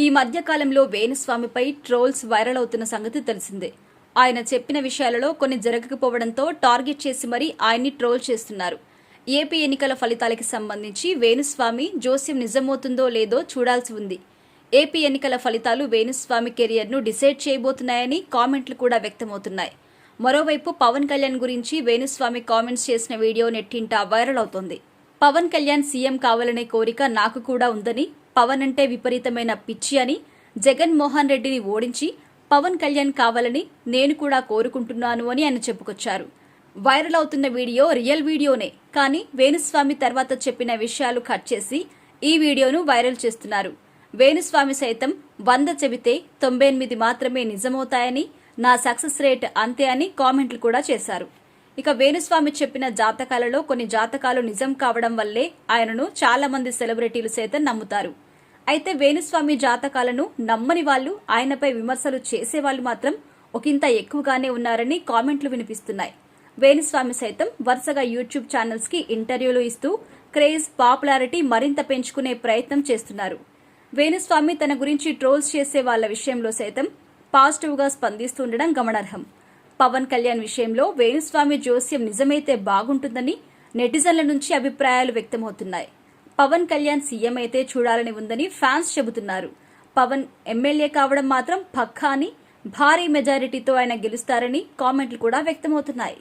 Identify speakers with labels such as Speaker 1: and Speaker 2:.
Speaker 1: ఈ మధ్య కాలంలో వేణుస్వామిపై ట్రోల్స్ వైరల్ అవుతున్న సంగతి తెలిసిందే. ఆయన చెప్పిన విషయాలలో కొన్ని జరగకపోవడంతో టార్గెట్ చేసి మరీ ఆయన్ని ట్రోల్ చేస్తున్నారు. ఏపీ ఎన్నికల ఫలితాలకి సంబంధించి వేణుస్వామి జోస్యం నిజమవుతుందో లేదో చూడాల్సి ఉంది. ఏపీ ఎన్నికల ఫలితాలు వేణుస్వామి కెరియర్ను డిసైడ్ చేయబోతున్నాయని కామెంట్లు కూడా వ్యక్తమవుతున్నాయి. మరోవైపు పవన్ కళ్యాణ్ గురించి వేణుస్వామి కామెంట్స్ చేసిన వీడియో నెట్టింట వైరల్ అవుతోంది. పవన్ కళ్యాణ్ సీఎం కావాలనే కోరిక నాకు కూడా ఉందని, పవన్ అంటే విపరీతమైన పిచ్చి అని, జగన్మోహన్ రెడ్డిని ఓడించి పవన్ కళ్యాణ్ కావాలని నేను కూడా కోరుకుంటున్నాను అని ఆయన చెప్పుకొచ్చారు. వైరల్ అవుతున్న వీడియో రియల్ వీడియోనే, కానీ వేణుస్వామి తర్వాత చెప్పిన విషయాలు కట్ చేసి ఈ వీడియోను వైరల్ చేస్తున్నారు. వేణుస్వామి సైతం 100 చెబితే 98 మాత్రమే నిజమవుతాయని, నా సక్సెస్ రేట్ అంతే అని కామెంట్లు కూడా చేశారు. ఇక వేణుస్వామి చెప్పిన జాతకాలలో కొన్ని జాతకాలు నిజం కావడం వల్లే ఆయనను చాలా మంది సెలబ్రిటీలు సైతం నమ్ముతారు. అయితే వేణుస్వామి జాతకాలను నమ్మని వాళ్ళు, ఆయనపై విమర్శలు చేసేవాళ్లు మాత్రం ఒకంత ఎక్కువగానే ఉన్నారని కామెంట్లు వినిపిస్తున్నాయి. వేణుస్వామి సైతం వరుసగా యూట్యూబ్ ఛానల్స్ కి ఇంటర్వ్యూలు ఇస్తూ క్రేజ్, పాపులారిటీ మరింత పెంచుకునే ప్రయత్నం చేస్తున్నారు. వేణుస్వామి తన గురించి ట్రోల్స్ చేసే వాళ్ల విషయంలో సైతం పాజిటివ్ గా స్పందిస్తుండడం గమనార్హం. పవన్ కళ్యాణ్ విషయంలో వేణుస్వామి జోస్యం నిజమైతే బాగుంటుందని నెటిజన్ల నుంచి అభిప్రాయాలు వ్యక్తమవుతున్నాయి. పవన్ కళ్యాణ్ సీఎం అయితే చూడాలని ఉందని ఫ్యాన్స్ చెబుతున్నారు. పవన్ ఎమ్మెల్యే కావడం మాత్రం పక్కా అని, భారీ మెజారిటీతో ఆయన గెలుస్తారని కామెంట్లు కూడా వ్యక్తమవుతున్నాయి.